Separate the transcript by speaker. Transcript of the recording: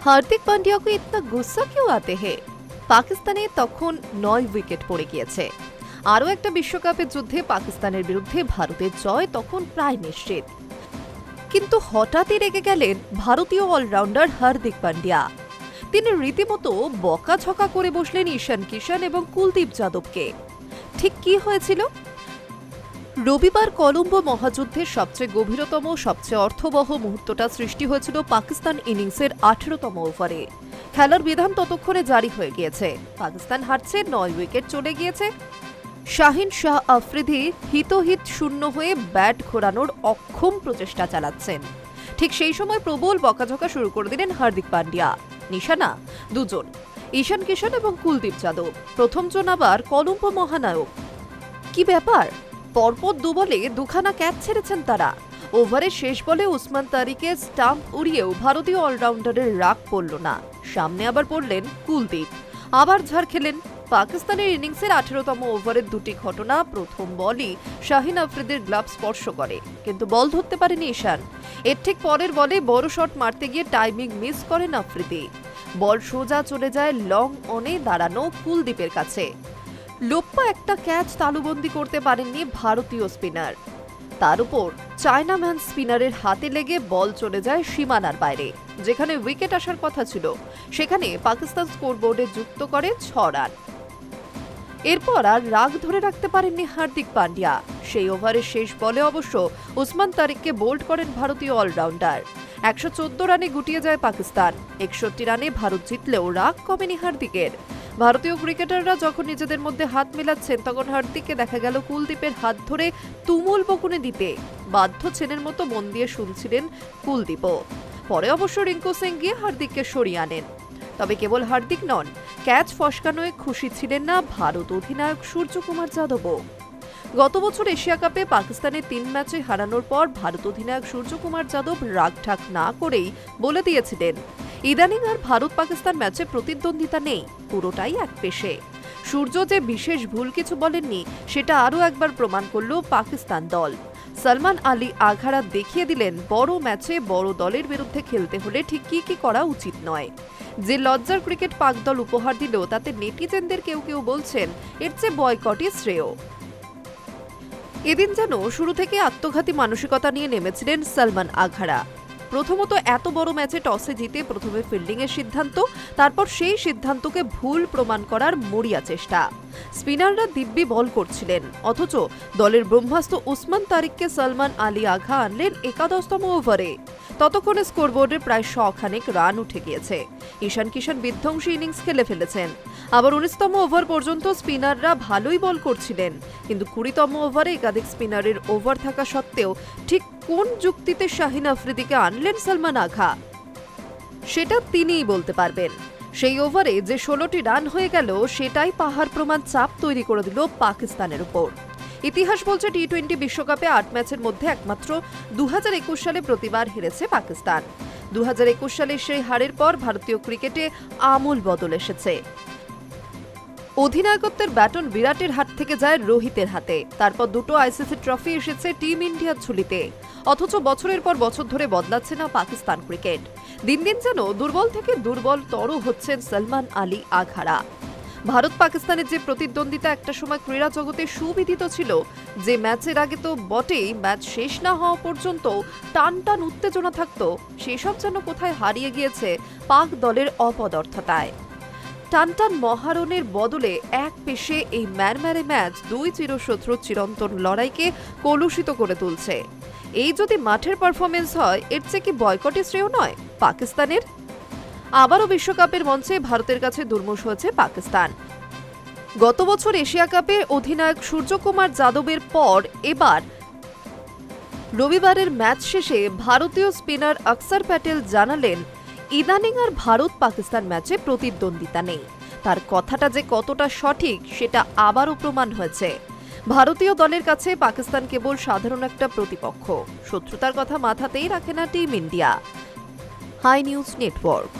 Speaker 1: हार्दिक पांड्या को इतना गुस्सा क्यों आते हैं? পাকিস্তানে তখন 9 উইকেট পড়ে গিয়েছে। আরও একটা বিশ্বকাপের যুদ্ধে পাকিস্তানের বিরুদ্ধে ভারতের জয় তখন প্রায় নিশ্চিত। কিন্তু হঠাৎই রেগে গেলেন ভারতীয় অলরাউন্ডার হার্দিক পান্ডিয়া। তিনি রীতিমতো বকাঝকা করে বসলেন ঈশান কিষান এবং কুলদীপ যাদবকে। ঠিক কি হয়েছিল? রবিবার কলম্বো মহাযুদ্ধের সবচেয়ে গভীরতম, সবচেয়ে অর্থবহ মুহূর্তটা সৃষ্টি হয়েছিল পাকিস্তান ইনিংসের 18তম ওভারে। খেলার বিধান ততক্ষণে জারি হয়ে গিয়েছে। পাকিস্তান হারছে, 9 উইকেট চলে গিয়েছে। শাহিন শাহ আফ্রিদি হিতহিত শূন্য হয়ে ব্যাট ঘোরানোর অক্ষম প্রচেষ্টা চালাচ্ছেন। ঠিক সেই সময় প্রবল বকাঝকা শুরু করে দিলেন হার্দিক পান্ডিয়া। নিশানা দুজন, ঈশান কিষান এবং কুলদীপ যাদব। প্রথমজন আবার কলম্বো মহানায়ক। কি ব্যাপার? পরপর 2 বলে 2খানা ক্যাচ ছেড়েছেন তারা। ওভারের শেষ বলে উসমান তারিকের স্টাম্প উড়িয়েও ভারতীয় অলরাউন্ডারের রাগ পড়ল না। সামনে আবার পড়লেন কুলদীপ, আবার ঝাড় খেলেন। পাকিস্তানের ইনিংসের 18তম ওভারের 2টি ঘটনা। প্রথম বলই শাহিন আফ্রিদির গ্লাভ স্পর্শ করে, কিন্তু বল ধরতে পারেনি ঈশান। এর ঠিক পরের বলে বড় শট মারতে গিয়ে টাইমিং মিস করেন আফ্রিদি। বল সোজা চলে যায় লং অনে দাঁড়ানো কুলদীপের কাছে। লোপ্পা একটা ক্যাচ তালুবন্দি করতে পারেননি ভারতীয় স্পিনার। তার উপর চায়নাম্যান স্পিনারের হাতে লেগে বল চলে যায় সীমানার বাইরে। যেখানে উইকেট আসার কথা ছিল সেখানে পাকিস্তান স্কোরবোর্ডে যুক্ত করে 6 রান। এরপর আর রাগ ধরে রাখতে পারেননি হার্দিক পান্ডিয়া। সেই ওভারের শেষ বলে অবশ্য উসমান তারিককে বোল্ড করেন ভারতীয় অলরাউন্ডার। 114 রানে গুটিয়ে যায় পাকিস্তান। 61 রানে ভারত জিতলেও রাগ কমেনি হার্দিকের। ভারতীয় ক্রিকেটাররা যখন নিজেদের মধ্যে হাত মেলাচ্ছেন, তখন হার্দিককে দেখা গেল কুলদীপের হাত ধরে তুমুল বকুনে দিতে। বাধ্য ছেলের মতো মন দিয়ে শুনছিলেন কুলদীপও। পরে অবশ্য রিঙ্কু সিং গিয়ে হার্দিককে সরিয়ে আনেন। তবে কেবল হার্দিক নন, ক্যাচ ফসকানোয় খুশি ছিলেন না ভারত অধিনায়ক সূর্যকুমার যাদবও। গত বছর এশিয়া কাপে পাকিস্তানের 3 ম্যাচে হারানোর পর ভারত অধিনায়ক সূর্যকুমার যাদব রাগঢাক না করেই বলে দিয়েছিলেন, ইদানিং আর ভারত পাকিস্তান ম্যাচে প্রতিদ্বন্দ্বিতা নেই, পুরোটাই এক পেশে। সূর্য যে বিশেষ ভুল কিছু বলেননি সেটা আরও একবার প্রমাণ করল পাকিস্তান দল। সলমান আলী আঘারা দেখিয়ে দিলেন বড় ম্যাচে বড় দলের বিরুদ্ধে খেলতে হলে ঠিক কি করা উচিত নয়। যে লজ্জার ক্রিকেট পাক দল উপহার দিল, তাতে নেটিজেনদের কেউ কেউ বলছেন এর চেয়ে বয়কটই শ্রেয়। এদিন যেন শুরু থেকে আত্মঘাতী মানসিকতা নিয়ে নেমেছিলেন সলমান আঘারা। প্রথমত এত বড় ম্যাচে টসে জিতে প্রথমে ফিল্ডিংয়ের সিদ্ধান্ত, তারপর সেই সিদ্ধান্তকে ভুল প্রমাণ করার মরিয়া চেষ্টা। স্পিনাররা দিব্যি বল করছিলেন, অথচ দলের ব্রহ্মাস্ত্র উসমান তারিককে সলমান আলী আঘা আনলেন 11তম ওভারে। ততক্ষণে স্কোরবোর্ডে প্রায় 100 খানেক রান উঠে গিয়েছে। ঈশান কিষান বিধ্বংসী ইনিংস খেলে ফেলেছেন। আবার 19তম ওভার পর্যন্ত স্পিনাররা ভালোই বল করছিলেন, কিন্তু 20তম ওভারে একাধিক স্পিনারের ওভার থাকা সত্ত্বেও ঠিক কোন যুক্তিতে শাহিন আফ্রিদিকে আনলেন সলমান আঘা, সেটা তিনিই বলতে পারবেন। সেই ওভারে যে 16টি রান হয়ে গেল, সেটাই পাহাড় প্রমাণ চাপ তৈরি করে দিল পাকিস্তানের উপর। ইতিহাস বলছে টি-20 বিশ্বকাপে 8 ম্যাচের মধ্যে একমাত্র 2021 সালে প্রতিবার হেরেছে পাকিস্তান। 2021 সালের সেই হারের পর ভারতীয় ক্রিকেটে আমূল বদল এসেছে। অধিনায়কত্বের ব্যাটন বিরাটের হাত থেকে যায় রোহিতের হাতে। তারপর 2টো আইসিসি ট্রফি এসেছে টিম ইন্ডিয়ার ঝুলিতে। অথচ বছরের পর বছর ধরে বদলাচ্ছে না পাকিস্তান ক্রিকেট। দিন দিন যেন দুর্বল থেকে দুর্বলতর হচ্ছেন সলমান আলী আঘারা। ভারত পাকিস্তানের যে প্রতিদ্বন্দ্বিতা একটা সময় ক্রীড়া জগতে সুবিদিত ছিল, যে ম্যাচের আগে তো বটেই, ম্যাচ শেষ না হওয়া পর্যন্ত টান টান উত্তেজনা থাকত, সেসব যেন কোথায় হারিয়ে গিয়েছে পাক দলের অপদার্থতায়। টানটান মহারণের বদলে এক পেশে এই ম্যারম্যারে ম্যাচ 2 চিরশত্রুর চিরন্তন লড়াইকে কলুষিত করে তুলছে। এই যদি মাঠের পারফরমেন্স হয়, এর চেয়ে কি বয়কটই শ্রেয় নয় পাকিস্তানের? আবারও বিশ্বকাপের মঞ্চে ভারতের কাছে দুর্মুষ হয়েছে পাকিস্তান। গত বছর এশিয়া কাপে অধিনায়ক সূর্যকুমার যাদবের পর এবার রবিবারের ম্যাচ শেষে ভারতীয় স্পিনার অক্ষর প্যাটেল জানালেন, ইদানিং আর ভারত পাকিস্তান ম্যাচে প্রতিদ্বন্দ্বিতা নেই। তার কথাটা যে কতটা সঠিক সেটা আবারও প্রমাণ হয়েছে। ভারতীয় দলের কাছে পাকিস্তান কেবল সাধারণ একটা প্রতিপক্ষ। শত্রুতার কথা মাথাতেই রাখে না team India. Hi news network.